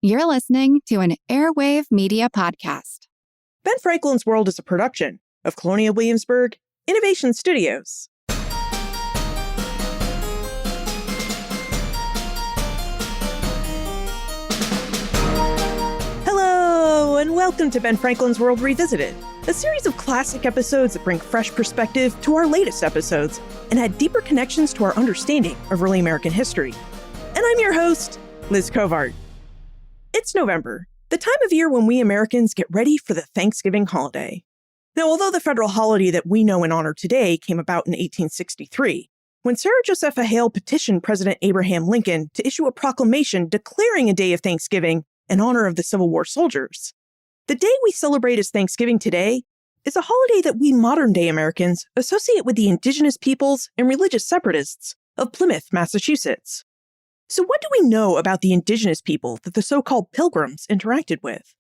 You're listening to an Airwave Media Podcast. Ben Franklin's World is a production of Colonial Williamsburg Innovation Studios. Hello, and welcome to Ben Franklin's World Revisited, a series of classic episodes that bring fresh perspective to our latest episodes and add deeper connections to our understanding of early American history. And I'm your host, Liz Covart. It's November, the time of year when we Americans get ready for the Thanksgiving holiday. Now, although the federal holiday that we know and honor today came about in 1863, when Sarah Josepha Hale petitioned President Abraham Lincoln to issue a proclamation declaring a day of Thanksgiving in honor of the Civil War soldiers, the day we celebrate as Thanksgiving today is a holiday that we modern-day Americans associate with the Indigenous peoples and religious separatists of Plymouth, Massachusetts. So what do we know about the Indigenous people that the so-called Pilgrims interacted with?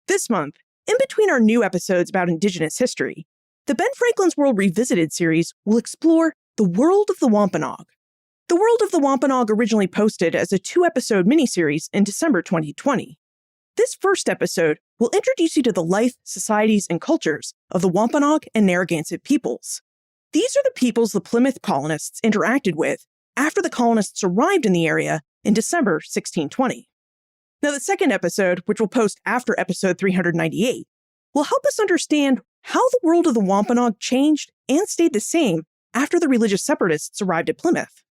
This month, in between our new episodes about Indigenous history, the Ben Franklin's World Revisited series will explore the world of the Wampanoag. The World of the Wampanoag originally posted as a 2-episode miniseries in December 2020. This first episode will introduce you to the life, societies, and cultures of the Wampanoag and Narragansett peoples. These are the peoples the Plymouth colonists interacted with after the colonists arrived in the area in December 1620. Now, the second episode, which will post after episode 398, will help us understand how the world of the Wampanoag changed and stayed the same after the religious separatists arrived at Plymouth.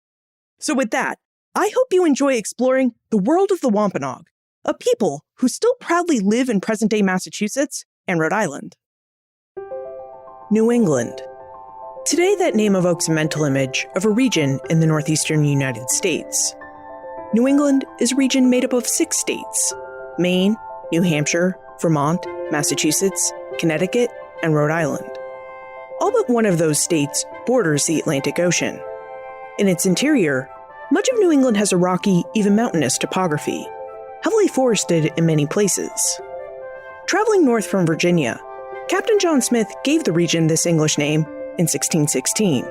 So with that, I hope you enjoy exploring the world of the Wampanoag, a people who still proudly live in present-day Massachusetts and Rhode Island. New England. Today, that name evokes a mental image of a region in the northeastern United States. New England is a region made up of 6 states: Maine, New Hampshire, Vermont, Massachusetts, Connecticut, and Rhode Island. All but one of those states borders the Atlantic Ocean. In its interior, much of New England has a rocky, even mountainous topography, heavily forested in many places. Traveling north from Virginia, Captain John Smith gave the region this English name in 1616.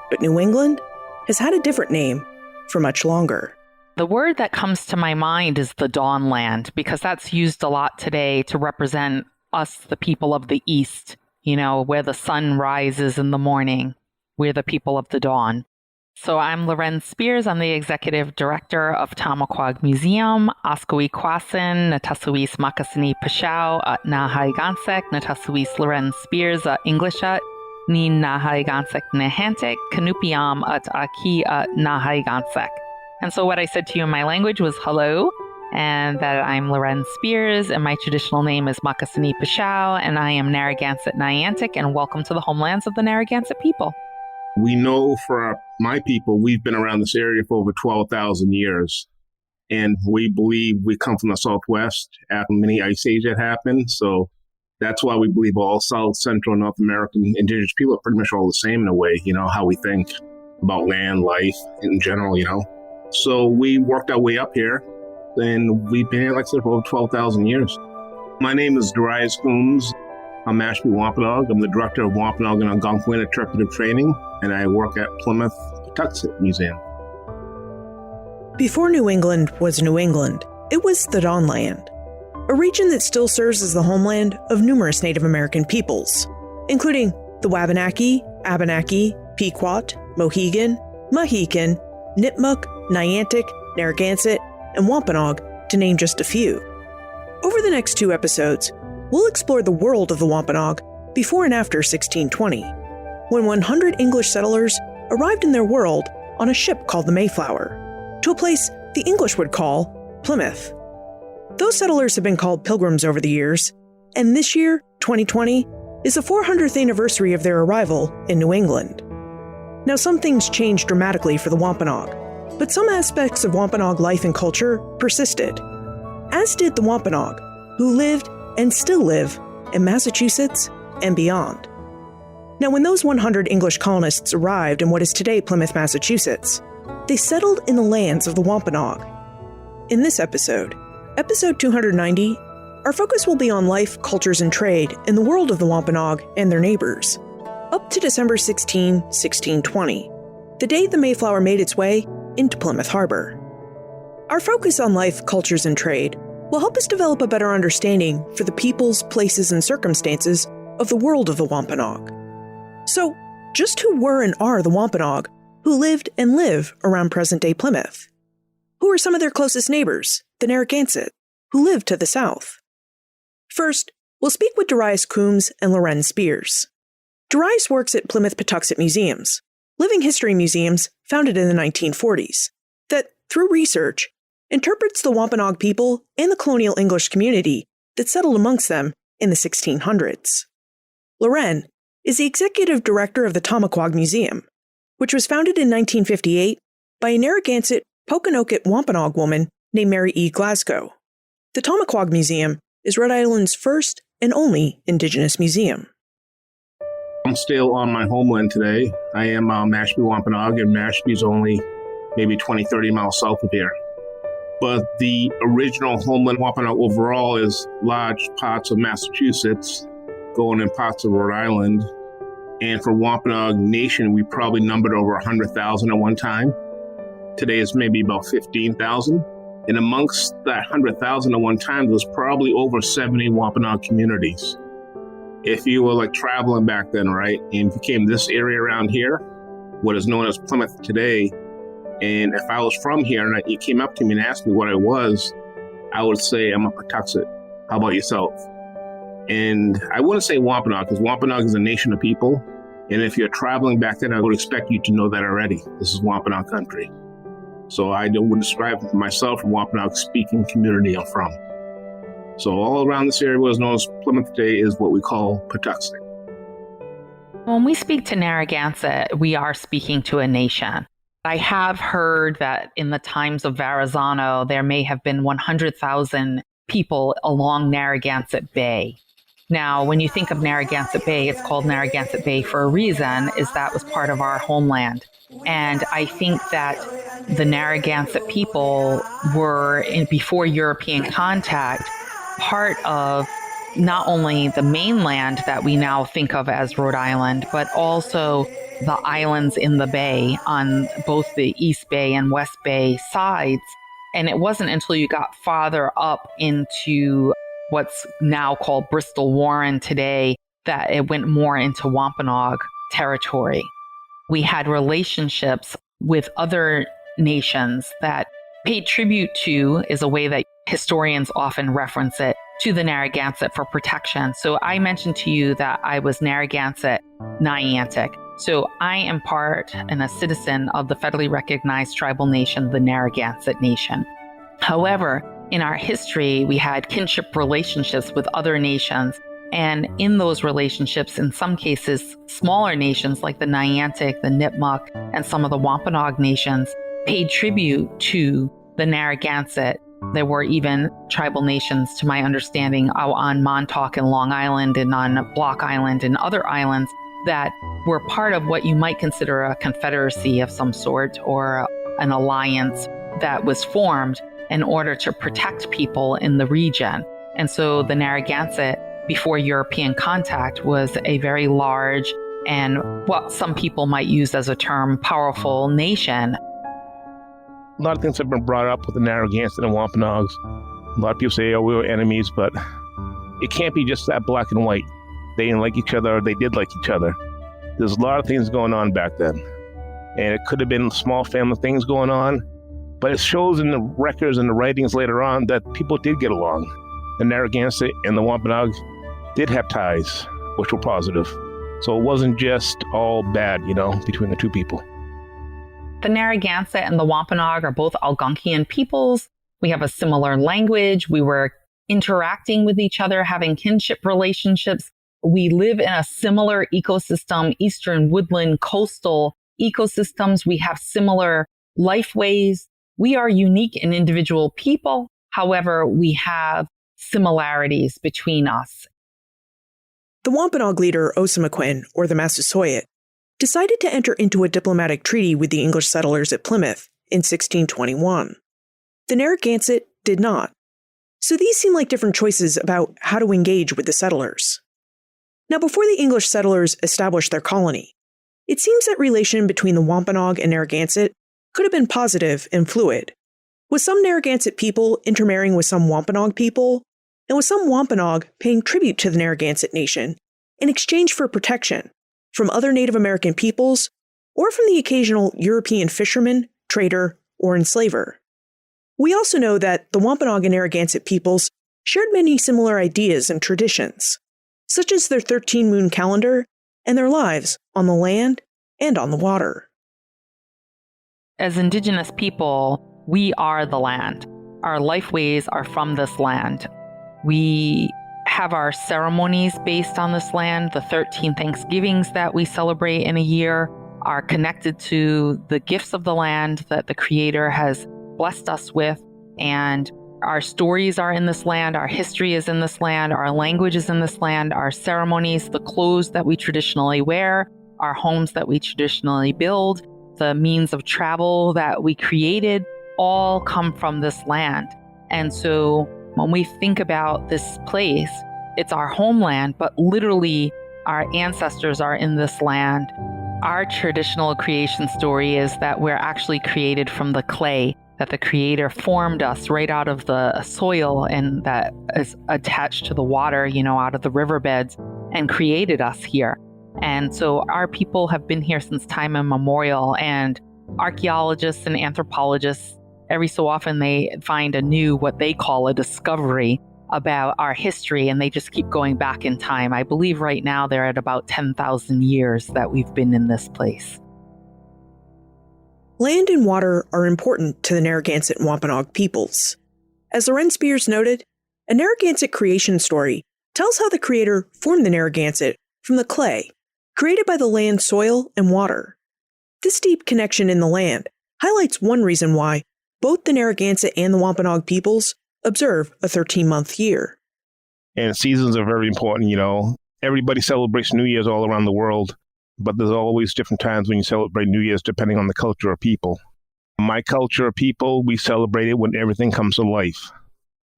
But New England has had a different name for much longer. The word that comes to my mind is the Dawn Land, because that's used a lot today to represent us, the people of the East, where the sun rises in the morning. We're the people of the dawn. So I'm Loren Spears. I'm the executive director of Tamaquag Museum, Askawee Kwasin, Natasuis Makasini Pashao, Narragansett, Natasuis Loren Spears, Englishat, Ni Narragansett Nehantik, Kanupiam at Aki Narragansett. And so what I said to you in my language was hello, and that I'm Loren Spears, and my traditional name is Makasini Pashao, and I am Narragansett Niantic, and welcome to the homelands of the Narragansett people. We know for my people, we've been around this area for over 12,000 years. And we believe we come from the Southwest after many ice age that happened. So that's why we believe all South, Central, and North American Indigenous people are pretty much all the same in a way, how we think about land, life in general, So we worked our way up here, and we've been here, like I said, for over 12,000 years. My name is Darius Coombs. I'm Mashpee Wampanoag. I'm the director of Wampanoag and Algonquin Interpretive Training, and I work at Plymouth Patuxet Museum. Before New England was New England, it was the Dawn Land, a region that still serves as the homeland of numerous Native American peoples, including the Wabanaki, Abenaki, Pequot, Mohegan, Mohican, Nipmuc, Niantic, Narragansett, and Wampanoag, to name just a few. Over the next 2 episodes, we'll explore the world of the Wampanoag before and after 1620, when 100 English settlers arrived in their world on a ship called the Mayflower, to a place the English would call Plymouth. Those settlers have been called Pilgrims over the years, and this year, 2020, is the 400th anniversary of their arrival in New England. Now, some things changed dramatically for the Wampanoag, but some aspects of Wampanoag life and culture persisted, as did the Wampanoag, who lived and still live in Massachusetts and beyond. Now, when those 100 English colonists arrived in what is today Plymouth, Massachusetts, they settled in the lands of the Wampanoag. In this episode, episode 290, our focus will be on life, cultures, and trade in the world of the Wampanoag and their neighbors, up to December 16, 1620, the day the Mayflower made its way into Plymouth Harbor. Our focus on life, cultures, and trade will help us develop a better understanding for the peoples, places, and circumstances of the world of the Wampanoag. So, just who were and are the Wampanoag who lived and live around present-day Plymouth? Who are some of their closest neighbors, the Narragansett, who live to the south? First, we'll speak with Darius Coombs and Loren Spears. Darius works at Plymouth Patuxent Museums, living history museums founded in the 1940s, that, through research, interprets the Wampanoag people and the colonial English community that settled amongst them in the 1600s. Loren is the executive director of the Tomaquag Museum, which was founded in 1958 by a Narragansett Pokanoket Wampanoag woman named Mary E. Glasgow. The Tomaquag Museum is Rhode Island's first and only Indigenous museum. I'm still on my homeland today. I am Mashpee Wampanoag, and Mashpee is only maybe 20, 30 miles south of here. But the original homeland Wampanoag overall is large parts of Massachusetts, going in parts of Rhode Island. And for Wampanoag Nation, we probably numbered over 100,000 at one time. Today it's maybe about 15,000. And amongst that 100,000 at one time, there's probably over 70 Wampanoag communities. If you were like traveling back then, right, and you came this area around here, what is known as Plymouth today, and if I was from here and you came up to me and asked me what I was, I would say I'm a Patuxet. How about yourself? And I wouldn't say Wampanoag, because Wampanoag is a nation of people. And if you're traveling back then, I would expect you to know that already. This is Wampanoag country. So I would describe myself a Wampanoag speaking community I'm from. So all around this area, what is known as Plymouth today, is what we call Patuxet. When we speak to Narragansett, we are speaking to a nation. I have heard that in the times of Verrazano, there may have been 100,000 people along Narragansett Bay. Now, when you think of Narragansett Bay, it's called Narragansett Bay for a reason, is that was part of our homeland. And I think that the Narragansett people were, before European contact, part of not only the mainland that we now think of as Rhode Island, but also the islands in the bay on both the East Bay and West Bay sides. And it wasn't until you got farther up into what's now called Bristol Warren today that it went more into Wampanoag territory. We had relationships with other nations that paid tribute to, is a way that historians often reference it, to the Narragansett for protection. So I mentioned to you that I was Narragansett Niantic. So I am part and a citizen of the federally recognized tribal nation, the Narragansett Nation. However, in our history, we had kinship relationships with other nations. And in those relationships, in some cases, smaller nations like the Niantic, the Nipmuc, and some of the Wampanoag nations paid tribute to the Narragansett. There were even tribal nations, to my understanding, on Montauk and Long Island and on Block Island and other islands that were part of what you might consider a confederacy of some sort or an alliance that was formed in order to protect people in the region. And so the Narragansett, before European contact, was a very large and what some people might use as a term, powerful nation. A lot of things have been brought up with the Narragansett and Wampanoags. A lot of people say, oh, we were enemies, but it can't be just that black and white. They didn't like each other, or they did like each other. There's a lot of things going on back then. And it could have been small family things going on, but it shows in the records and the writings later on that people did get along. The Narragansett and the Wampanoag did have ties, which were positive. So it wasn't just all bad, between the two people. The Narragansett and the Wampanoag are both Algonquian peoples. We have a similar language. We were interacting with each other, having kinship relationships. We live in a similar ecosystem, eastern woodland, coastal ecosystems. We have similar life ways. We are unique and individual people. However, we have similarities between us. The Wampanoag leader, Osamoquin, or the Massasoit, decided to enter into a diplomatic treaty with the English settlers at Plymouth in 1621. The Narragansett did not. So these seem like different choices about how to engage with the settlers. Now, before the English settlers established their colony, it seems that relation between the Wampanoag and Narragansett could have been positive and fluid. with some Narragansett people intermarrying with some Wampanoag people, and with some Wampanoag paying tribute to the Narragansett Nation in exchange for protection from other Native American peoples or from the occasional European fisherman, trader, or enslaver. We also know that the Wampanoag and Narragansett peoples shared many similar ideas and traditions, such as their 13-moon calendar and their lives on the land and on the water. As Indigenous people, we are the land. Our lifeways are from this land. We have our ceremonies based on this land. The 13 Thanksgivings that we celebrate in a year are connected to the gifts of the land that the Creator has blessed us with. And our stories are in this land. Our history is in this land. Our language is in this land. Our ceremonies, the clothes that we traditionally wear, our homes that we traditionally build, the means of travel that we created, all come from this land. And so when we think about this place, it's our homeland, but literally our ancestors are in this land. Our traditional creation story is that we're actually created from the clay, that the Creator formed us right out of the soil and that is attached to the water, out of the riverbeds, and created us here. And so our people have been here since time immemorial, and archaeologists and anthropologists, every so often they find what they call a discovery about our history, and they just keep going back in time. I believe right now they're at about 10,000 years that we've been in this place. Land and water are important to the Narragansett and Wampanoag peoples. As Loren Spears noted, a Narragansett creation story tells how the Creator formed the Narragansett from the clay, created by the land's soil and water. This deep connection in the land highlights one reason why both the Narragansett and the Wampanoag peoples observe a 13-month year. And seasons are very important, Everybody celebrates New Year's all around the world, but there's always different times when you celebrate New Year's depending on the culture of people. My culture of people, we celebrate it when everything comes to life.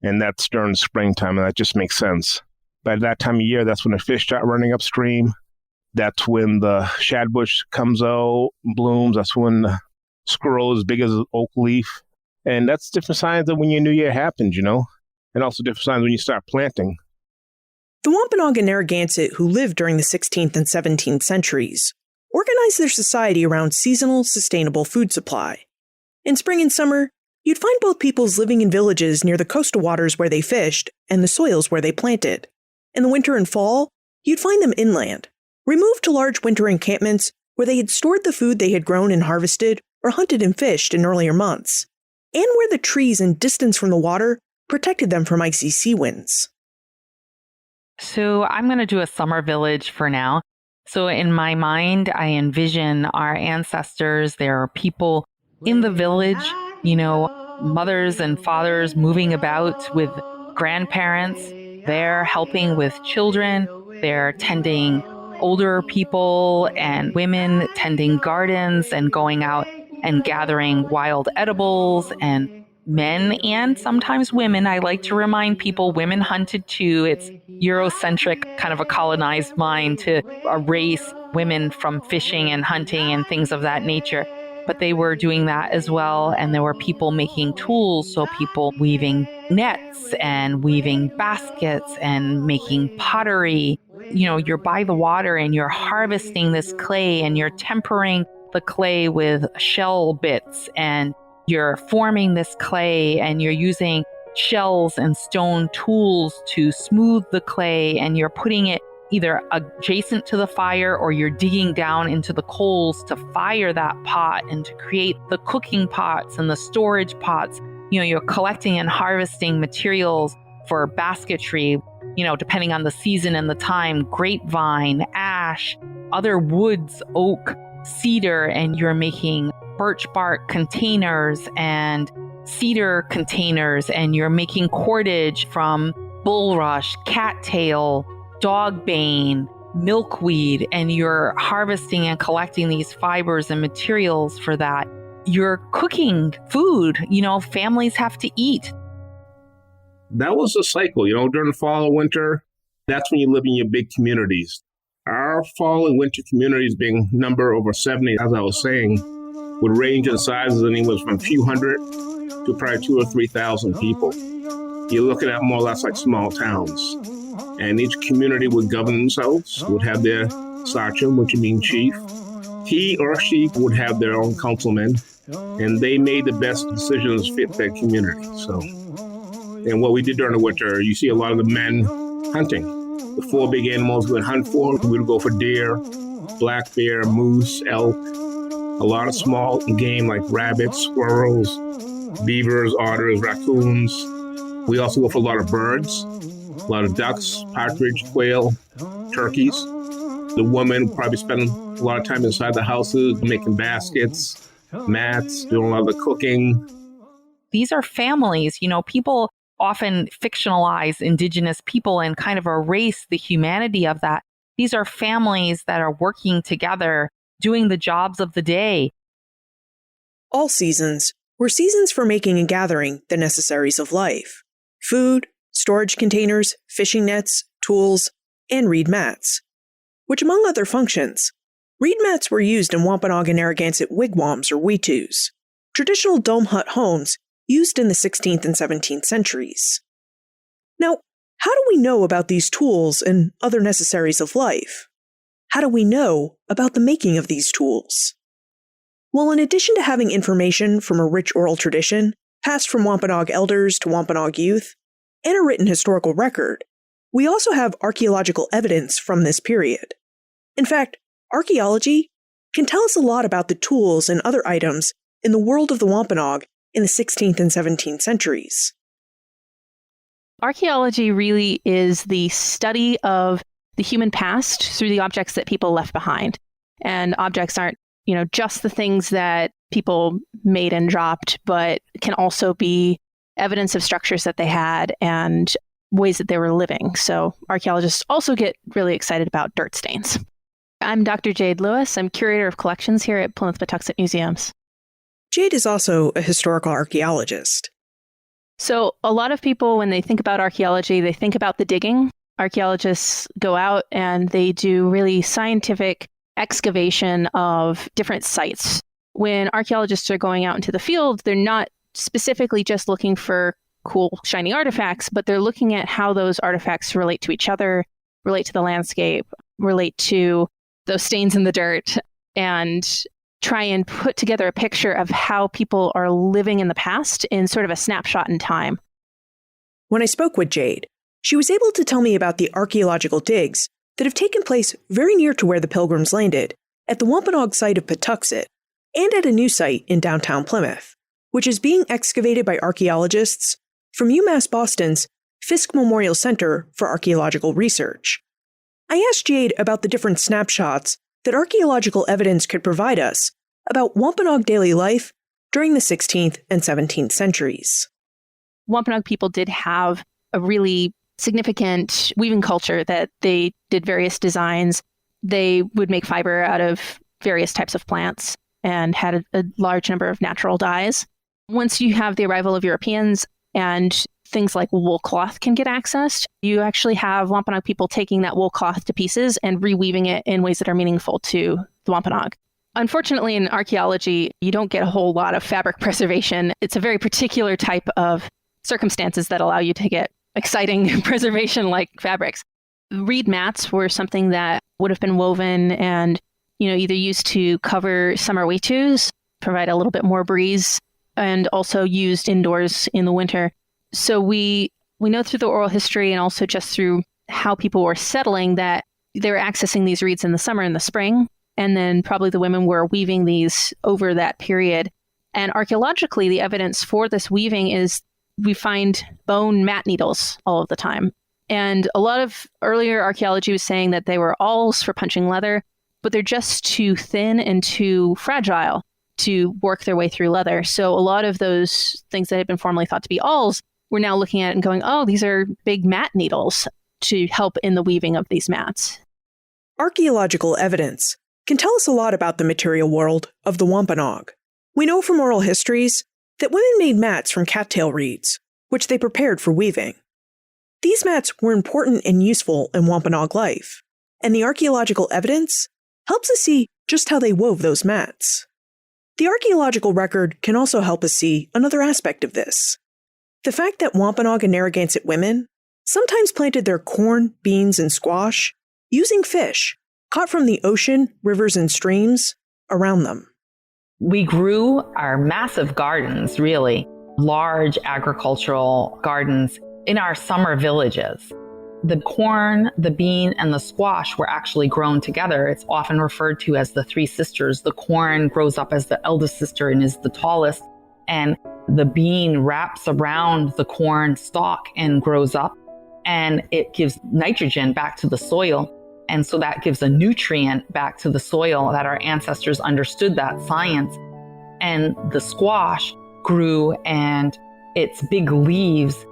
And that's during springtime, and that just makes sense. By that time of year, that's when the fish start running upstream. That's when the shadbush comes out, blooms. That's when the squirrel is as big as an oak leaf. And that's different signs of when your new year happens, and also different signs when you start planting. The Wampanoag and Narragansett, who lived during the 16th and 17th centuries, organized their society around seasonal, sustainable food supply. In spring and summer, you'd find both peoples living in villages near the coastal waters where they fished and the soils where they planted. In the winter and fall, you'd find them inland, removed to large winter encampments where they had stored the food they had grown and harvested or hunted and fished in earlier months, and where the trees and distance from the water protected them from icy sea winds. So I'm going to do a summer village for now. So in my mind, I envision our ancestors. There are people in the village, mothers and fathers moving about with grandparents. They're helping with children. They're tending older people and women, tending gardens and going out and gathering wild edibles, and men and sometimes women. I like to remind people women hunted too. It's Eurocentric, kind of a colonized mind to erase women from fishing and hunting and things of that nature. But they were doing that as well. And there were people making tools. So people weaving nets and weaving baskets and making pottery. You're by the water and you're harvesting this clay and you're tempering the clay with shell bits, and you're forming this clay and you're using shells and stone tools to smooth the clay, and you're putting it either adjacent to the fire or you're digging down into the coals to fire that pot and to create the cooking pots and the storage pots. You're collecting and harvesting materials for basketry, depending on the season and the time, grapevine, ash, other woods, oak, cedar, and you're making birch bark containers and cedar containers, and you're making cordage from bulrush, cattail, dogbane, milkweed, and you're harvesting and collecting these fibers and materials for that. You're cooking food, families have to eat. That was the cycle, during the fall and winter, that's when you live in your big communities. Our fall and winter communities, being number over 70, as I was saying, would range in sizes anywhere from a few hundred to probably 2,000 or 3,000 people. You're looking at more or less like small towns. And each community would govern themselves, would have their sachem, which would mean chief. He or she would have their own councilmen, and they made the best decisions fit their community. And what we did during the winter, you see a lot of the men hunting. The 4 big animals we would hunt for, we would go for deer, black bear, moose, elk, a lot of small game like rabbits, squirrels, beavers, otters, raccoons. We also go for a lot of birds, a lot of ducks, partridge, quail, turkeys. The women probably spend a lot of time inside the houses, making baskets, mats, doing a lot of the cooking. These are families. People often fictionalize Indigenous people and kind of erase the humanity of that. These are families that are working together, doing the jobs of the day. All seasons were seasons for making and gathering the necessaries of life: food, storage containers, fishing nets, tools, and reed mats. Which, among other functions, reed mats were used in Wampanoag and Narragansett wigwams or weetus, traditional dome hut homes used in the 16th and 17th centuries. Now, how do we know about these tools and other necessaries of life? How do we know about the making of these tools? Well, in addition to having information from a rich oral tradition, passed from Wampanoag elders to Wampanoag youth, and a written historical record, we also have archaeological evidence from this period. In fact, archaeology can tell us a lot about the tools and other items in the world of the Wampanoag in the 16th and 17th centuries. Archaeology really is the study of the human past through the objects that people left behind. And objects aren't, just the things that people made and dropped, but can also be evidence of structures that they had and ways that they were living. So archaeologists also get really excited about dirt stains. I'm Dr. Jade Lewis. I'm curator of collections here at Plymouth Patuxent Museums. Jade is also a historical archaeologist. So a lot of people, when they think about archaeology, they think about the digging. Archaeologists go out and they do really scientific excavation of different sites. When archaeologists are going out into the field, they're not specifically just looking for cool, shiny artifacts, but they're looking at how those artifacts relate to each other, relate to the landscape, relate to those stains in the dirt, and try and put together a picture of how people are living in the past in sort of a snapshot in time. When I spoke with Jade, she was able to tell me about the archaeological digs that have taken place very near to where the Pilgrims landed, at the Wampanoag site of Patuxent, and at a new site in downtown Plymouth, which is being excavated by archaeologists from UMass Boston's Fisk Memorial Center for Archaeological Research. I asked Jade about the different snapshots that archaeological evidence could provide us about Wampanoag daily life during the 16th and 17th centuries. Wampanoag people did have a really significant weaving culture that they did various designs. They would make fiber out of various types of plants and had a large number of natural dyes. Once you have the arrival of Europeans and things like wool cloth can get accessed, you actually have Wampanoag people taking that wool cloth to pieces and reweaving it in ways that are meaningful to the Wampanoag. Unfortunately, in archaeology, you don't get a whole lot of fabric preservation. It's a very particular type of circumstances that allow you to get exciting preservation like fabrics. Reed mats were something that would have been woven and, either used to cover summer weetus, provide a little bit more breeze, and also used indoors in the winter. So we know through the oral history and also just through how people were settling that they were accessing these reeds in the summer and the spring. And then probably the women were weaving these over that period. And archaeologically, the evidence for this weaving is we find bone mat needles all of the time. And a lot of earlier archaeology was saying that they were awls for punching leather, but they're just too thin and too fragile to work their way through leather. So a lot of those things that had been formerly thought to be awls, we're now looking at and going, oh, these are big mat needles to help in the weaving of these mats. Archaeological evidence can tell us a lot about the material world of the Wampanoag. We know from oral histories that women made mats from cattail reeds, which they prepared for weaving. These mats were important and useful in Wampanoag life, and the archaeological evidence helps us see just how they wove those mats. The archaeological record can also help us see another aspect of this. The fact that Wampanoag and Narragansett women sometimes planted their corn, beans, and squash using fish caught from the ocean, rivers, and streams around them. We grew our massive gardens, really, large agricultural gardens in our summer villages. The corn, the bean, and the squash were actually grown together. It's often referred to as the three sisters. The corn grows up as the eldest sister and is the tallest, and the bean wraps around the corn stalk and grows up, and it gives nitrogen back to the soil. And so that gives a nutrient back to the soil that our ancestors understood that science. And the squash grew, and its big leaves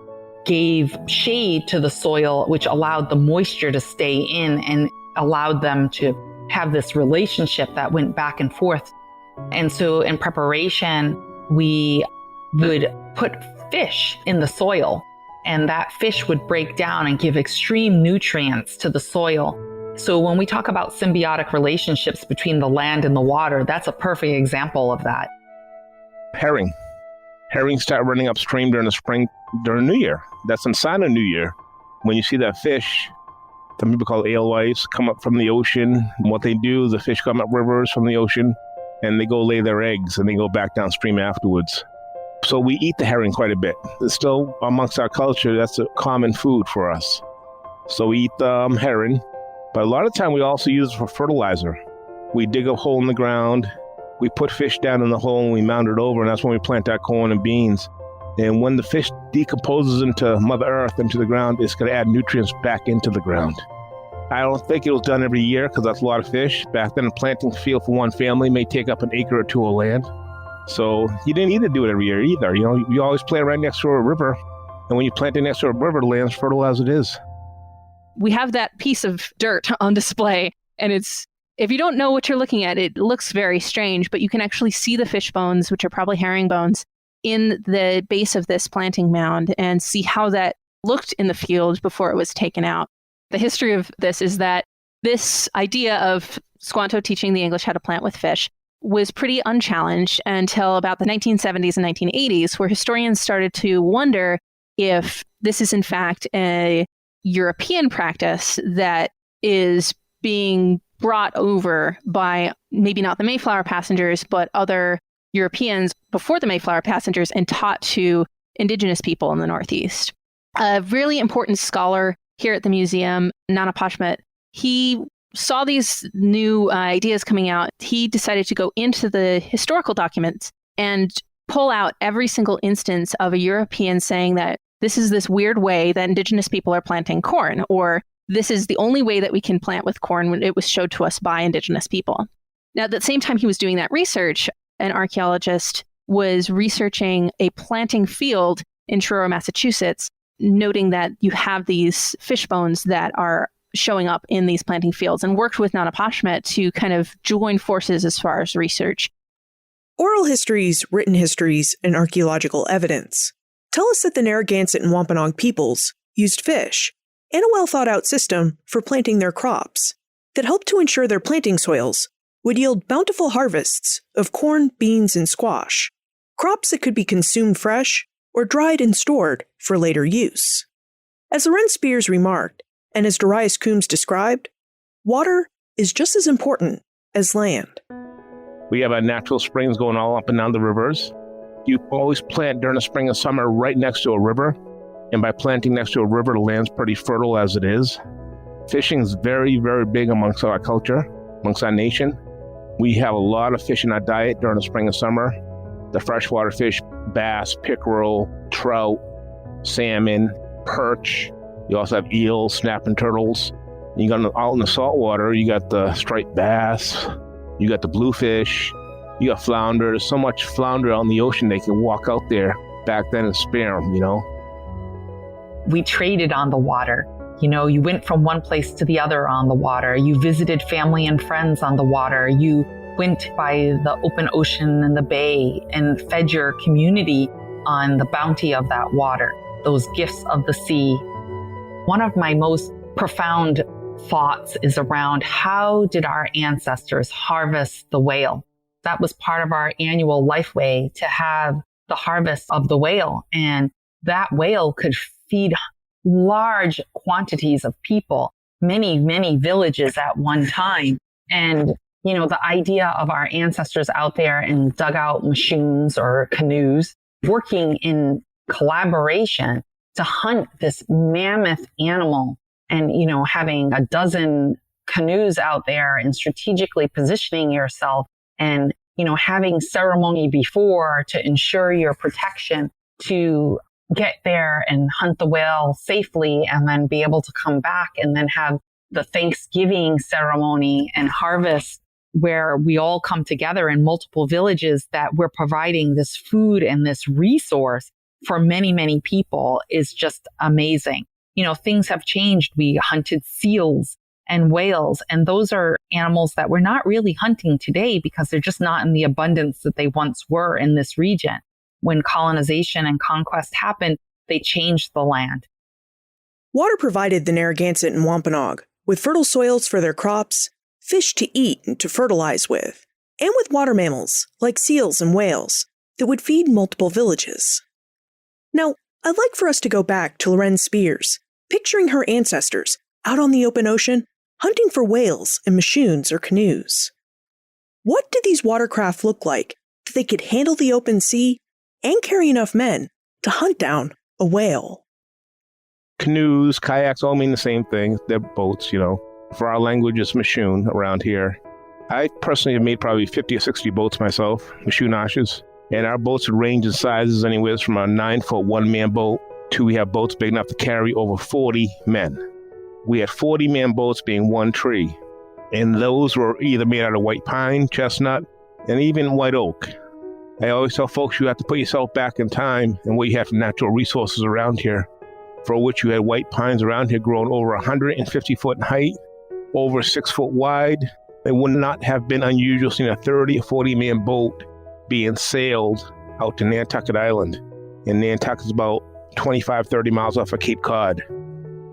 gave shade to the soil, which allowed the moisture to stay in and allowed them to have this relationship that went back and forth. And so in preparation, we would put fish in the soil, and that fish would break down and give extreme nutrients to the soil. So when we talk about symbiotic relationships between the land and the water, that's a perfect example of that. Herring. Herring start running upstream during the spring, during New Year. That's a sign of New Year. When you see that fish, some people call it alewives, come up from the ocean. And what they do is the fish come up rivers from the ocean, and they go lay their eggs, and they go back downstream afterwards. So we eat the herring quite a bit. It's still amongst our culture, that's a common food for us. So we eat the herring, but a lot of time we also use it for fertilizer. We dig a hole in the ground, we put fish down in the hole, and we mound it over, and that's when we plant our corn and beans. And when the fish decomposes into Mother Earth, into the ground, it's going to add nutrients back into the ground. I don't think it was done every year because that's a lot of fish. Back then, a planting field for one family may take up an acre or two of land. So you didn't need to do it every year either. You know, you always plant right next to a river. And when you plant it next to a river, the land's fertile as it is. We have that piece of dirt on display, and if you don't know what you're looking at, it looks very strange, but you can actually see the fish bones, which are probably herring bones, in the base of this planting mound and see how that looked in the field before it was taken out. The history of this is that this idea of Squanto teaching the English how to plant with fish was pretty unchallenged until about the 1970s and 1980s, where historians started to wonder if this is in fact a European practice that is being brought over by maybe not the Mayflower passengers, but other Europeans before the Mayflower passengers and taught to Indigenous people in the Northeast. A really important scholar here at the museum, Nana Pashmet, he saw these new ideas coming out. He decided to go into the historical documents and pull out every single instance of a European saying that this is this weird way that Indigenous people are planting corn, or this is the only way that we can plant with corn when it was showed to us by Indigenous people. Now, at the same time he was doing that research, an archaeologist was researching a planting field in Truro, Massachusetts, noting that you have these fish bones that are showing up in these planting fields, and worked with Nana Pashmet to kind of join forces as far as research. Oral histories, written histories, and archaeological evidence tell us that the Narragansett and Wampanoag peoples used fish and a well-thought-out system for planting their crops that helped to ensure their planting soils would yield bountiful harvests of corn, beans, and squash, crops that could be consumed fresh or dried and stored for later use. As Lorenz Spears remarked, and as Darius Coombs described, water is just as important as land. We have our natural springs going all up and down the rivers. You always plant during the spring and summer right next to a river. And by planting next to a river, the land's pretty fertile as it is. Fishing is very, very big amongst our culture, amongst our nation. We have a lot of fish in our diet during the spring and summer. The freshwater fish, bass, pickerel, trout, salmon, perch. You also have eels, snapping turtles. You got out in the saltwater, you got the striped bass, you got the bluefish, you got flounder. There's so much flounder out in the ocean they can walk out there back then and spare them, you know. We traded on the water. You know, you went from one place to the other on the water. You visited family and friends on the water. You went by the open ocean and the bay and fed your community on the bounty of that water, those gifts of the sea. One of my most profound thoughts is around how did our ancestors harvest the whale? that was part of our annual lifeway to have the harvest of the whale. And that whale could feed large quantities of people, many, many villages at one time. And, the idea of our ancestors out there in dugout machines or canoes working in collaboration to hunt this mammoth animal and, having a dozen canoes out there and strategically positioning yourself and, having ceremony before to ensure your protection to get there and hunt the whale safely and then be able to come back and then have the Thanksgiving ceremony and harvest where we all come together in multiple villages that we're providing this food and this resource for many, many people is just amazing. Things have changed. We hunted seals and whales, and those are animals that we're not really hunting today because they're just not in the abundance that they once were in this region. When colonization and conquest happened, they changed the land. Water provided the Narragansett and Wampanoag with fertile soils for their crops, fish to eat and to fertilize with, and with water mammals like seals and whales that would feed multiple villages. Now, I'd like for us to go back to Loren Spears, picturing her ancestors out on the open ocean, hunting for whales in machoons or canoes. What did these watercraft look like that they could handle the open sea and carry enough men to hunt down a whale? Canoes, kayaks all mean the same thing. They're boats, For our language, it's machoon around here. I personally have made probably 50 or 60 boats myself, machoonashes. And our boats would range in sizes anywhere from a 9-foot one-man boat to we have boats big enough to carry over 40 men. We had 40-man boats being one tree. And those were either made out of white pine, chestnut, and even white oak. I always tell folks you have to put yourself back in time and what you have from natural resources around here, for which you had white pines around here growing over 150 foot in height, over 6 foot wide. It would not have been unusual seeing a 30 or 40-man boat being sailed out to Nantucket Island. And Nantucket is about 25, 30 miles off of Cape Cod.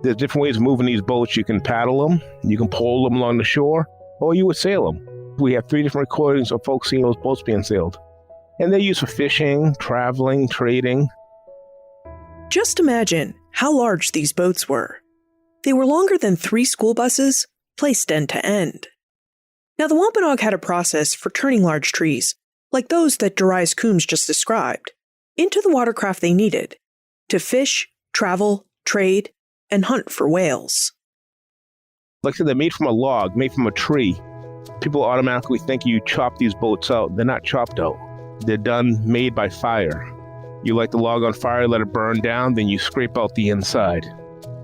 There's different ways of moving these boats. You can paddle them, you can pole them along the shore, or you would sail them. We have 3 different recordings of folks seeing those boats being sailed. And they're used for fishing, traveling, trading. Just imagine how large these boats were. They were longer than 3 school buses, placed end to end. Now, the Wampanoag had a process for turning large trees, like those that Darius Coombs just described, into the watercraft they needed to fish, travel, trade, and hunt for whales. Like I said, they're made from a log, made from a tree. People automatically think you chop these boats out. They're not chopped out. They're made by fire. You light the log on fire, let it burn down, then you scrape out the inside.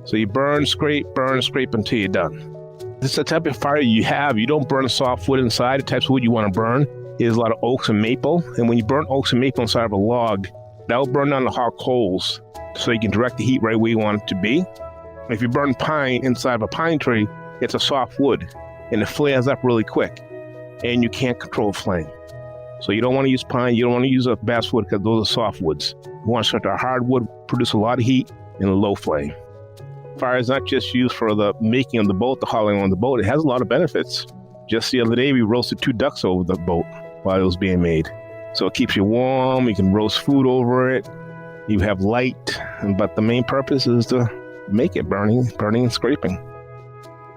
So you burn, scrape until you're done. This is the type of fire you have. You don't burn soft wood inside. The types of wood you want to burn is a lot of oaks and maple. And when you burn oaks and maple inside of a log, that will burn down the hot coals so you can direct the heat right where you want it to be. If you burn pine inside of a pine tree, it's a soft wood and it flares up really quick and you can't control flame. So you don't want to use pine, you don't want to use a basswood because those are soft woods. You want to start a hardwood, produce a lot of heat and a low flame. Fire is not just used for the making of the boat, the hauling on the boat. It has a lot of benefits. Just the other day, we roasted 2 ducks over the boat while it was being made. So it keeps you warm, you can roast food over it, you have light, but the main purpose is to make it burning and scraping.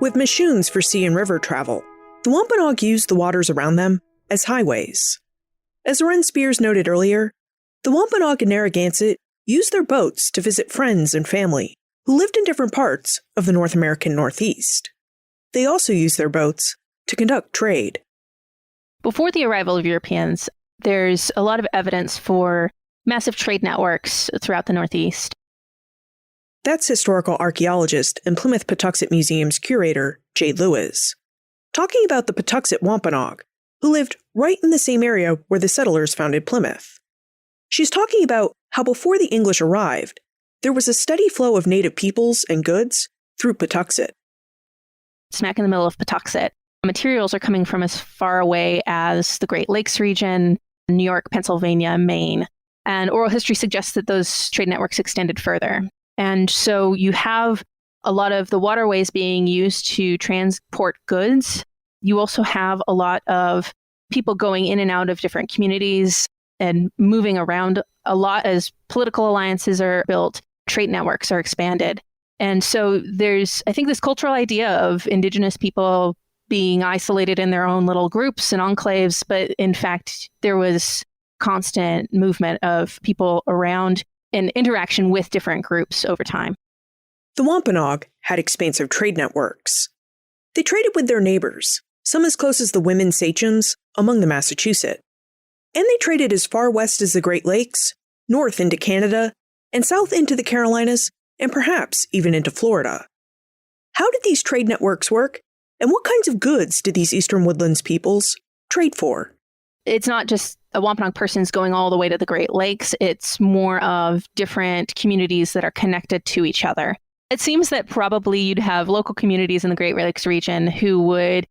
With machoons for sea and river travel, the Wampanoag used the waters around them as highways. As Loren Spears noted earlier, the Wampanoag and Narragansett used their boats to visit friends and family who lived in different parts of the North American Northeast. They also used their boats to conduct trade. Before the arrival of Europeans, there's a lot of evidence for massive trade networks throughout the Northeast. That's historical archaeologist and Plymouth Patuxet Museum's curator, Jade Lewis, talking about the Patuxet Wampanoag, who lived right in the same area where the settlers founded Plymouth. She's talking about how before the English arrived, there was a steady flow of native peoples and goods through Patuxet. Smack in the middle of Patuxet, materials are coming from as far away as the Great Lakes region, New York, Pennsylvania, Maine. And oral history suggests that those trade networks extended further. And so you have a lot of the waterways being used to transport goods. You also have a lot of people going in and out of different communities and moving around a lot as political alliances are built, trade networks are expanded. And so there's, I think, this cultural idea of Indigenous people being isolated in their own little groups and enclaves, but in fact, there was constant movement of people around and interaction with different groups over time. The Wampanoag had expansive trade networks. They traded with their neighbors, some as close as the women sachems among the Massachusetts. And they traded as far west as the Great Lakes, north into Canada, and south into the Carolinas, and perhaps even into Florida. How did these trade networks work? And what kinds of goods did these Eastern Woodlands peoples trade for? It's not just a Wampanoag person's going all the way to the Great Lakes. It's more of different communities that are connected to each other. It seems that probably you'd have local communities in the Great Lakes region who would,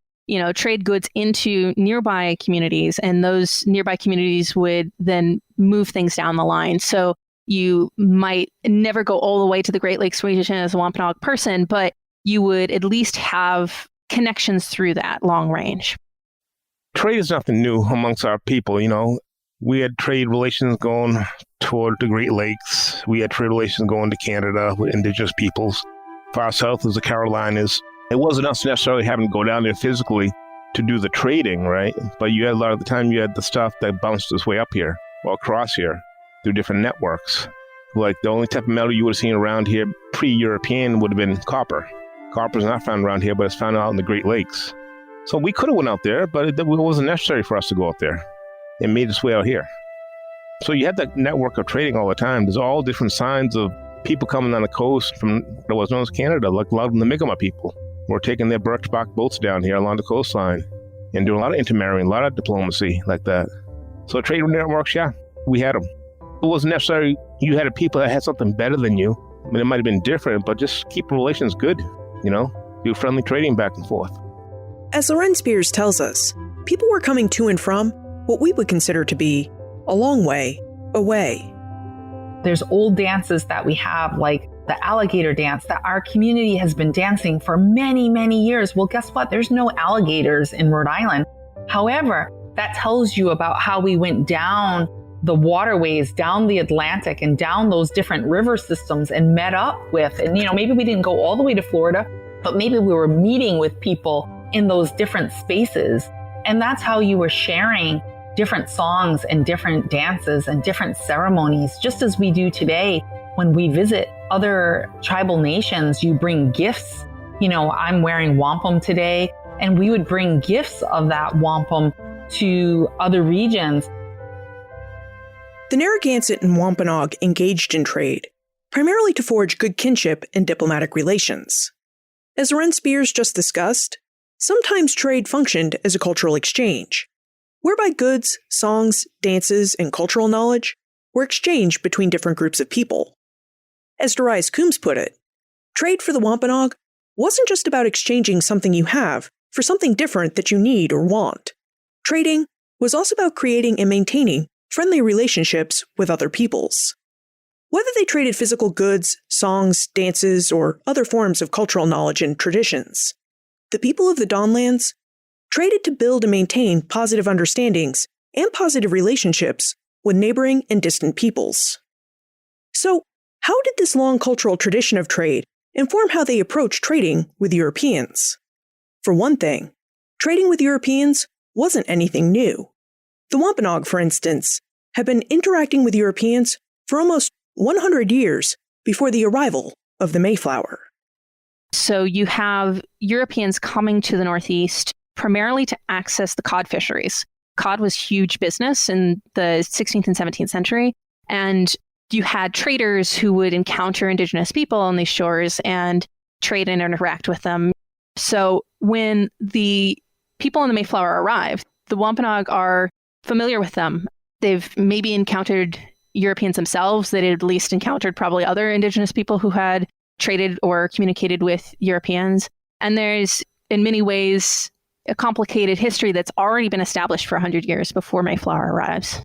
trade goods into nearby communities, and those nearby communities would then move things down the line. So you might never go all the way to the Great Lakes region as a Wampanoag person, but you would at least have connections through that long range. Trade is nothing new amongst our people, We had trade relations going toward the Great Lakes. We had trade relations going to Canada with Indigenous peoples. Far south was the Carolinas. It wasn't us necessarily having to go down there physically to do the trading, right? But you had a lot of the time, you had the stuff that bounced its way up here or across here through different networks. Like the only type of metal you would have seen around here pre-European would have been copper. Copper is not found around here, but it's found out in the Great Lakes. So we could have went out there, but it wasn't necessary for us to go out there. It made its way out here. So you had that network of trading all the time. There's all different signs of people coming on the coast from what was known as Canada, like a lot of the Mi'kmaq people were taking their birchbark boats down here along the coastline and doing a lot of intermarrying, a lot of diplomacy like that. So trade networks, yeah, we had them. It wasn't necessarily you had people that had something better than you. I mean, it might have been different, but just keep relations good, do friendly trading back and forth. As Loren Spears tells us, people were coming to and from what we would consider to be a long way away. There's old dances that we have, like the alligator dance that our community has been dancing for many, many years. Well, guess what? There's no alligators in Rhode Island. However, that tells you about how we went down the waterways, down the Atlantic and down those different river systems and met up with, and maybe we didn't go all the way to Florida, but maybe we were meeting with people in those different spaces. And that's how you were sharing different songs and different dances and different ceremonies, just as we do today. When we visit other tribal nations, you bring gifts. I'm wearing wampum today, and we would bring gifts of that wampum to other regions. The Narragansett and Wampanoag engaged in trade, primarily to forge good kinship and diplomatic relations. As Loren Spears just discussed, sometimes trade functioned as a cultural exchange, whereby goods, songs, dances, and cultural knowledge were exchanged between different groups of people. As Darius Coombs put it, trade for the Wampanoag wasn't just about exchanging something you have for something different that you need or want. Trading was also about creating and maintaining friendly relationships with other peoples. Whether they traded physical goods, songs, dances, or other forms of cultural knowledge and traditions, the people of the Dawnlands traded to build and maintain positive understandings and positive relationships with neighboring and distant peoples. So, how did this long cultural tradition of trade inform how they approached trading with Europeans? For one thing, trading with Europeans wasn't anything new. The Wampanoag, for instance, had been interacting with Europeans for almost 100 years before the arrival of the Mayflower. So you have Europeans coming to the Northeast primarily to access the cod fisheries. Cod was huge business in the 16th and 17th century, and you had traders who would encounter Indigenous people on these shores and trade and interact with them. So when the people in the Mayflower arrived, the Wampanoag are familiar with them. They've maybe encountered Europeans themselves. They had at least encountered probably other Indigenous people who had traded or communicated with Europeans. And there's, in many ways, a complicated history that's already been established for 100 years before Mayflower arrives.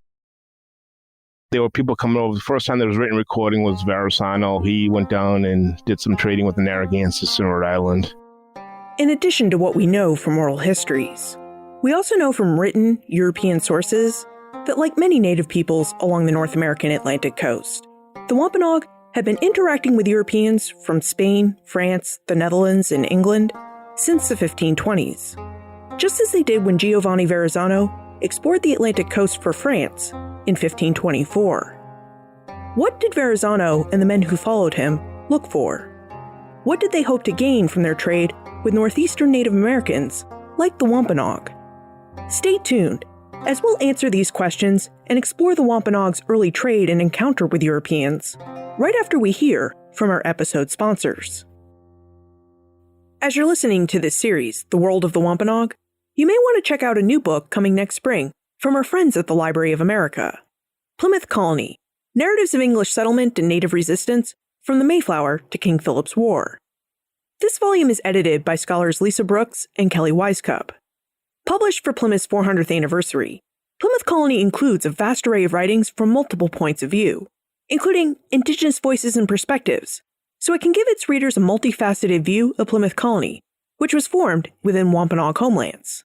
There were people coming over. The first time there was written recording was Verrazano. He went down and did some trading with the Narragansetts in Rhode Island. In addition to what we know from oral histories, We also know from written European sources that, like many native peoples along the North American Atlantic coast, the Wampanoag had been interacting with Europeans from Spain, France, the Netherlands, and England since the 1520s, just as they did when Giovanni Verrazzano explored the Atlantic coast for France in 1524. What did Verrazzano and the men who followed him look for? What did they hope to gain from their trade with northeastern Native Americans like the Wampanoag? Stay tuned as we'll answer these questions and explore the Wampanoag's early trade and encounter with Europeans right after we hear from our episode sponsors. As you're listening to this series, The World of the Wampanoag, you may want to check out a new book coming next spring from our friends at the Library of America, Plymouth Colony, Narratives of English Settlement and Native Resistance from the Mayflower to King Philip's War. This volume is edited by scholars Lisa Brooks and Kelly Wisecup. Published for Plymouth's 400th anniversary, Plymouth Colony includes a vast array of writings from multiple points of view, including Indigenous voices and perspectives, so it can give its readers a multifaceted view of Plymouth Colony, which was formed within Wampanoag homelands.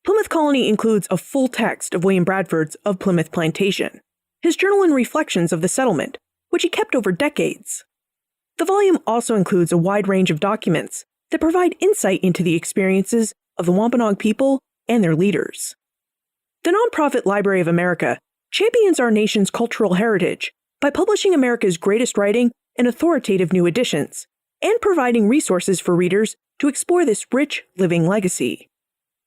Plymouth Colony includes a full text of William Bradford's Of Plymouth Plantation, his journal and reflections of the settlement, which he kept over decades. The volume also includes a wide range of documents that provide insight into the experiences of the Wampanoag people and their leaders. The nonprofit Library of America champions our nation's cultural heritage by publishing America's greatest writing and authoritative new editions, and providing resources for readers to explore this rich, living legacy.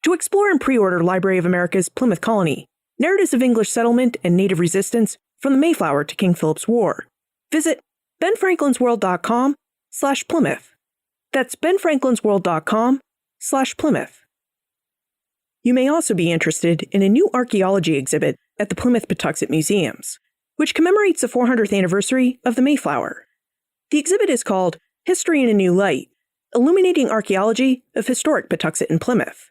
To explore and pre-order Library of America's Plymouth Colony, Narratives of English Settlement and Native Resistance from the Mayflower to King Philip's War, visit benfranklinsworld.com/Plymouth. That's benfranklinsworld.com/Plymouth. You may also be interested in a new archaeology exhibit at the Plymouth Patuxent Museums, which commemorates the 400th anniversary of the Mayflower. The exhibit is called History in a New Light, Illuminating Archaeology of Historic Patuxent and Plymouth.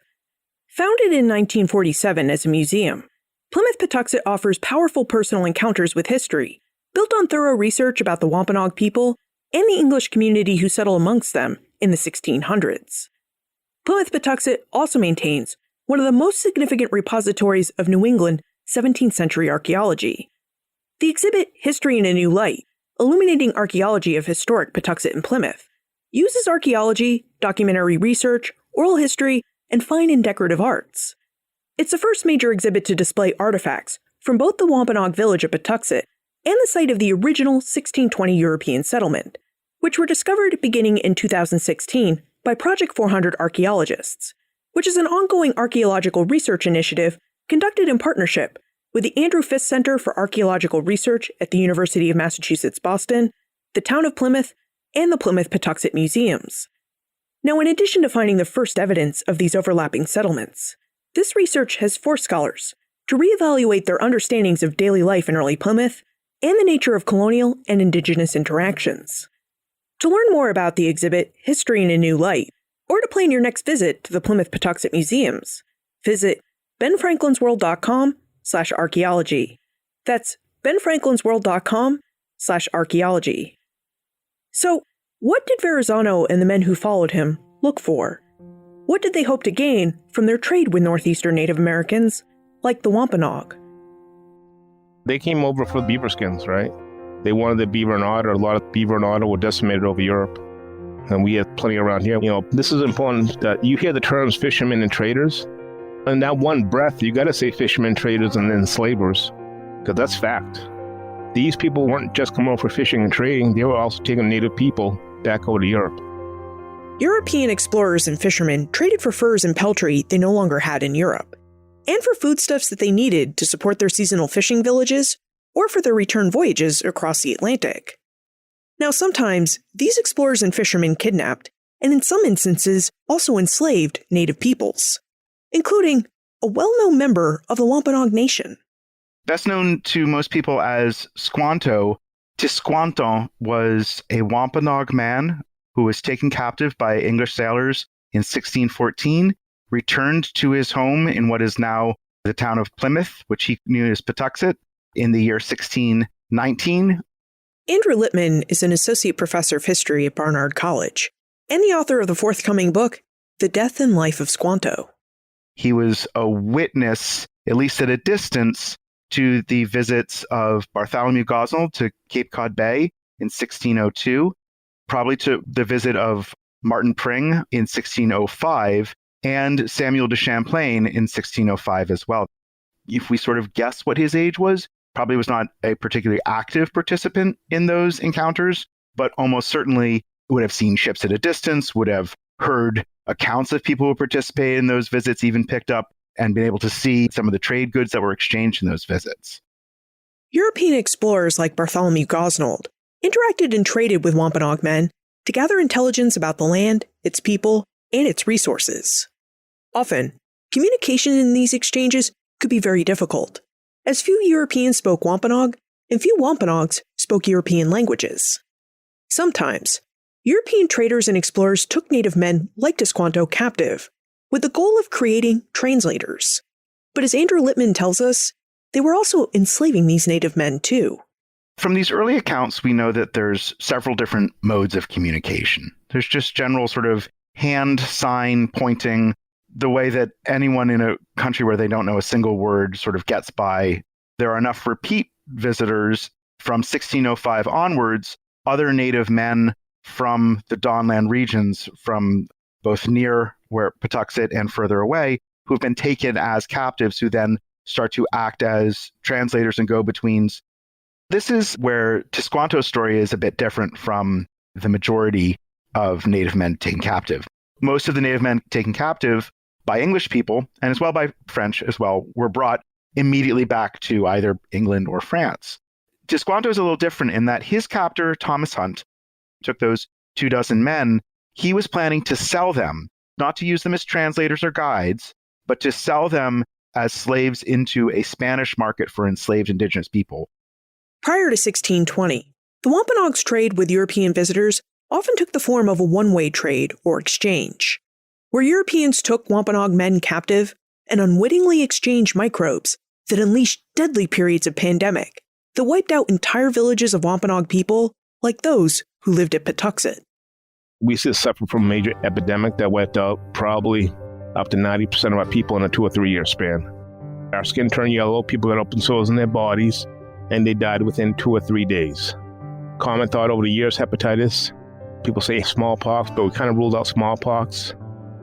Founded in 1947 as a museum, Plymouth Patuxent offers powerful personal encounters with history, built on thorough research about the Wampanoag people and the English community who settled amongst them in the 1600s. Plymouth Patuxent also maintains one of the most significant repositories of New England 17th century archaeology. The exhibit History in a New Light, Illuminating Archaeology of Historic Patuxent and Plymouth, uses archaeology, documentary research, oral history, and fine and decorative arts. It's the first major exhibit to display artifacts from both the Wampanoag village of Patuxent and the site of the original 1620 European settlement, which were discovered beginning in 2016 by Project 400 archaeologists, which is an ongoing archaeological research initiative conducted in partnership with the Andrew Fisk Center for Archaeological Research at the University of Massachusetts Boston, the Town of Plymouth, and the Plymouth Patuxent Museums. Now, in addition to finding the first evidence of these overlapping settlements, this research has forced scholars to reevaluate their understandings of daily life in early Plymouth and the nature of colonial and Indigenous interactions. To learn more about the exhibit History in a New Light, or to plan your next visit to the Plymouth Patuxent Museums, visit benfranklinsworld.com/archaeology. That's benfranklinsworld.com/archaeology. So, what did Verrazzano and the men who followed him look for? What did they hope to gain from their trade with northeastern Native Americans, like the Wampanoag? They came over for beaver skins, right? They wanted the beaver and otter. A lot of beaver and otter were decimated over Europe. And we have plenty around here. This is important that you hear the terms fishermen and traders. In that one breath, you got to say fishermen, traders, and enslavers, because that's fact. These people weren't just coming over for fishing and trading. They were also taking native people back over to Europe. European explorers and fishermen traded for furs and peltry they no longer had in Europe, and for foodstuffs that they needed to support their seasonal fishing villages or for their return voyages across the Atlantic. Now, sometimes these explorers and fishermen kidnapped, and in some instances also enslaved, native peoples, including a well-known member of the Wampanoag Nation. Best known to most people as Squanto, Tisquanton was a Wampanoag man who was taken captive by English sailors in 1614, returned to his home in what is now the town of Plymouth, which he knew as Patuxent, in the year 1619. Andrew Littman is an associate professor of history at Barnard College and the author of the forthcoming book, The Death and Life of Squanto. he was a witness, at least at a distance, to the visits of Bartholomew Gosnold to Cape Cod Bay in 1602, probably to the visit of Martin Pring in 1605, and Samuel de Champlain in 1605 as well. If we sort of guess what his age was, probably was not a particularly active participant in those encounters, but almost certainly would have seen ships at a distance, would have heard accounts of people who participated in those visits, even picked up and been able to see some of the trade goods that were exchanged in those visits. European explorers like Bartholomew Gosnold interacted and traded with Wampanoag men to gather intelligence about the land, its people, and its resources. Often, communication in these exchanges could be very difficult, as few Europeans spoke Wampanoag and few Wampanoags spoke European languages. Sometimes, European traders and explorers took native men like Tisquanto captive, with the goal of creating translators. But as Andrew Littman tells us, they were also enslaving these native men too. From these early accounts, we know that there's several different modes of communication. There's just general sort of hand sign pointing, the way that anyone in a country where they don't know a single word sort of gets by. There are enough repeat visitors from 1605 onwards, other native men from the Dawnland regions, from both near where Patuxet and further away, who've been taken as captives, who then start to act as translators and go-betweens. This is where Tisquanto's story is a bit different from the majority of native men taken captive. Most of the native men taken captive by English people, and as well by French as well, were brought immediately back to either England or France. Tisquanto is a little different in that his captor, Thomas Hunt, took those 24 men. He was planning to sell them, not to use them as translators or guides, but to sell them as slaves into a Spanish market for enslaved indigenous people. Prior to 1620, the Wampanoags' trade with European visitors often took the form of a one-way trade or exchange, where Europeans took Wampanoag men captive and unwittingly exchanged microbes that unleashed deadly periods of pandemic that wiped out entire villages of Wampanoag people like those who lived at Patuxet. We still suffer from a major epidemic that wiped out probably up to 90% of our people in a 2 or 3 year span. Our skin turned yellow, people got open sores in their bodies, and they died within 2 or 3 days. Common thought over the years, hepatitis. People say smallpox, but we kind of ruled out smallpox.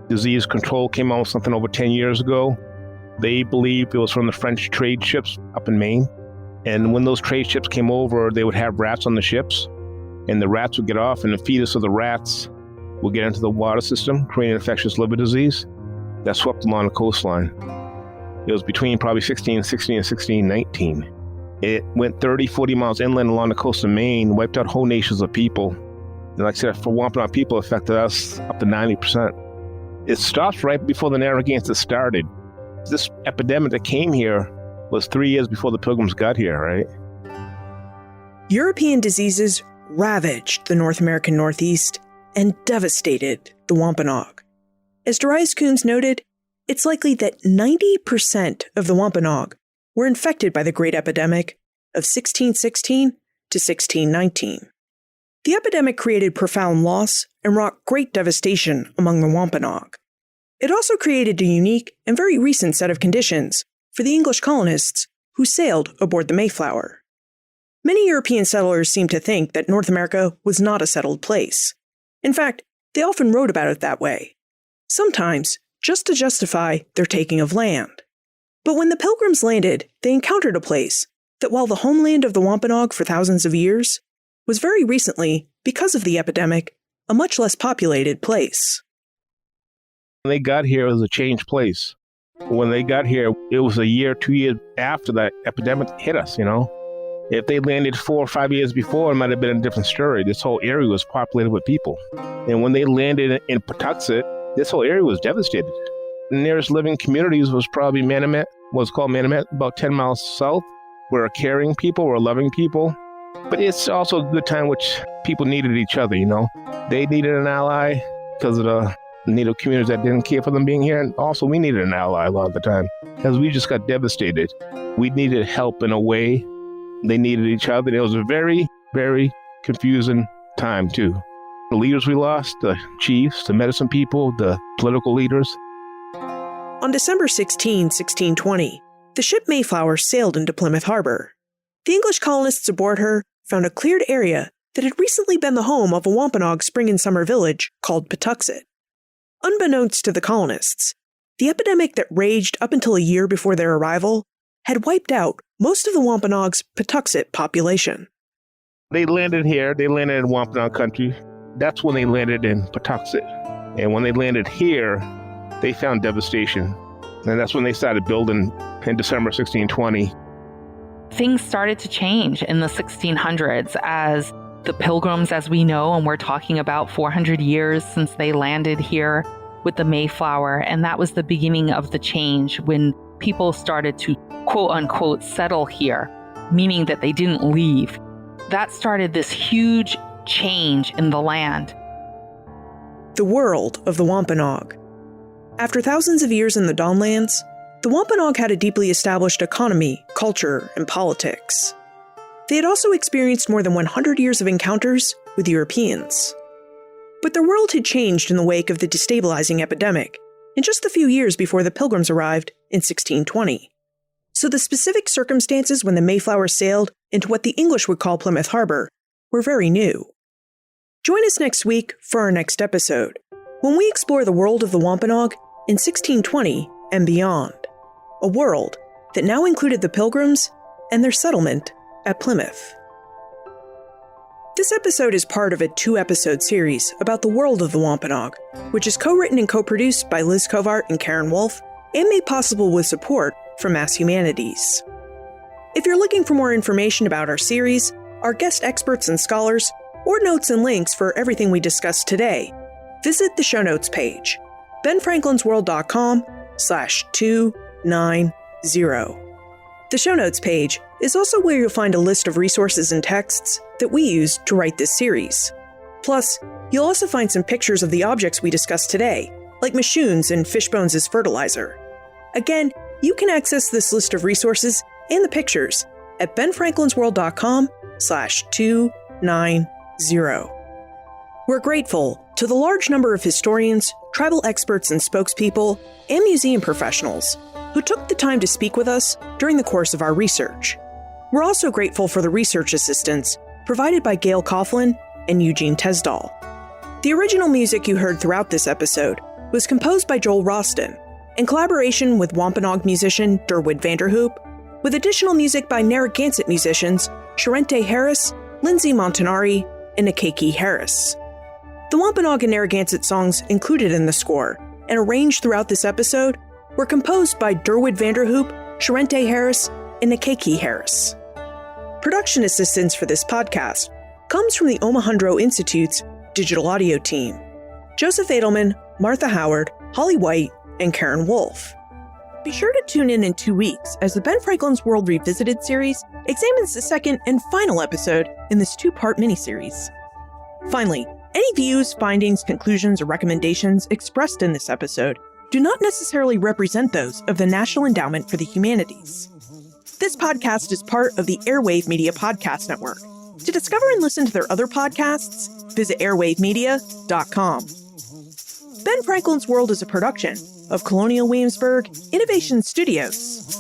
Disease control came out with something over 10 years ago. They believe it was from the French trade ships up in Maine. And when those trade ships came over, they would have rats on the ships. And the rats would get off, and the fetus of the rats would get into the water system, creating infectious liver disease that swept along the coastline. It was between probably 1616 and 1619. It went 30, 40 miles inland along the coast of Maine, wiped out whole nations of people. And like I said, for Wampanoag people, it affected us up to 90%. It stopped right before the Narragansett started. This epidemic that came here was 3 years before the Pilgrims got here, right? European diseases ravaged the North American Northeast and devastated the Wampanoag. As Darius Coombs noted, it's likely that 90% of the Wampanoag were infected by the Great Epidemic of 1616 to 1619. The epidemic created profound loss and wrought great devastation among the Wampanoag. It also created a unique and very recent set of conditions for the English colonists who sailed aboard the Mayflower. Many European settlers seem to think that North America was not a settled place. In fact, they often wrote about it that way, sometimes just to justify their taking of land. But when the Pilgrims landed, they encountered a place that, while the homeland of the Wampanoag for thousands of years, was very recently, because of the epidemic, a much less populated place. When they got here, it was a changed place. When they got here, it was a year, 2 years after that epidemic hit us, you know? If they landed 4 or 5 years before, it might have been a different story. This whole area was populated with people. And when they landed in Patuxet, this whole area was devastated. The nearest living communities was probably Manomet, was called Manomet, about 10 miles south. We're a caring people, we're a loving people. But it's also a good time which people needed each other, you know? They needed an ally because of the Native communities that didn't care for them being here. And also we needed an ally a lot of the time because we just got devastated. We needed help in a way. They needed each other. It was a very, very confusing time too. The leaders we lost, the chiefs, the medicine people, the political leaders. On December 16, 1620, the ship Mayflower sailed into Plymouth Harbor. The English colonists aboard her found a cleared area that had recently been the home of a Wampanoag spring and summer village called Patuxet. Unbeknownst to the colonists, the epidemic that raged up until a year before their arrival had wiped out most of the Wampanoag's Patuxet population. They landed here. They landed in Wampanoag country. That's when they landed in Patuxet. And when they landed here, they found devastation. And that's when they started building in December 1620. Things started to change in the 1600s as the Pilgrims, as we know, and we're talking about 400 years since they landed here with the Mayflower. And that was the beginning of the change when people started to, quote unquote, settle here, meaning that they didn't leave. That started this huge change in the land. The world of the Wampanoag. After thousands of years in the Dawnlands, the Wampanoag had a deeply established economy, culture, and politics. They had also experienced more than 100 years of encounters with Europeans. But their world had changed in the wake of the destabilizing epidemic, in just a few years before the Pilgrims arrived in 1620. So the specific circumstances when the Mayflower sailed into what the English would call Plymouth Harbor were very new. Join us next week for our next episode, when we explore the world of the Wampanoag in 1620 and beyond, a world that now included the Pilgrims and their settlement at Plymouth. This episode is part of a 2-episode series about the world of the Wampanoag, which is co-written and co-produced by Liz Covart and Karen Wolf, and made possible with support from Mass Humanities. If you're looking for more information about our series, our guest experts and scholars, or notes and links for everything we discussed today, visit the show notes page, benfranklinsworld.com/290. The show notes page is also where you'll find a list of resources and texts that we used to write this series. Plus, you'll also find some pictures of the objects we discussed today, like machoons and fish bones as fertilizer. Again, you can access this list of resources and the pictures at benfranklinsworld.com/290. We're grateful to the large number of historians, tribal experts and spokespeople, and museum professionals who took the time to speak with us during the course of our research. We're also grateful for the research assistance provided by Gail Coughlin and Eugene Tesdall. The original music you heard throughout this episode was composed by Joel Roston, in collaboration with Wampanoag musician Durwood Vanderhoop, with additional music by Narragansett musicians Sharente Harris, Lindsay Montanari, and Akeki Harris. The Wampanoag and Narragansett songs included in the score and arranged throughout this episode were composed by Durwood Vanderhoop, Sharente Harris, and Akeki Harris. Production assistance for this podcast comes from the Omohundro Institute's digital audio team: Joseph Edelman, Martha Howard, Holly White, and Karen Wolf. Be sure to tune in 2 weeks as the Ben Franklin's World Revisited series examines the second and final episode in this 2-part miniseries. Finally, any views, findings, conclusions, or recommendations expressed in this episode do not necessarily represent those of the National Endowment for the Humanities. This podcast is part of the Airwave Media Podcast Network. To discover and listen to their other podcasts, visit airwavemedia.com. Ben Franklin's World is a production of Colonial Williamsburg Innovation Studios.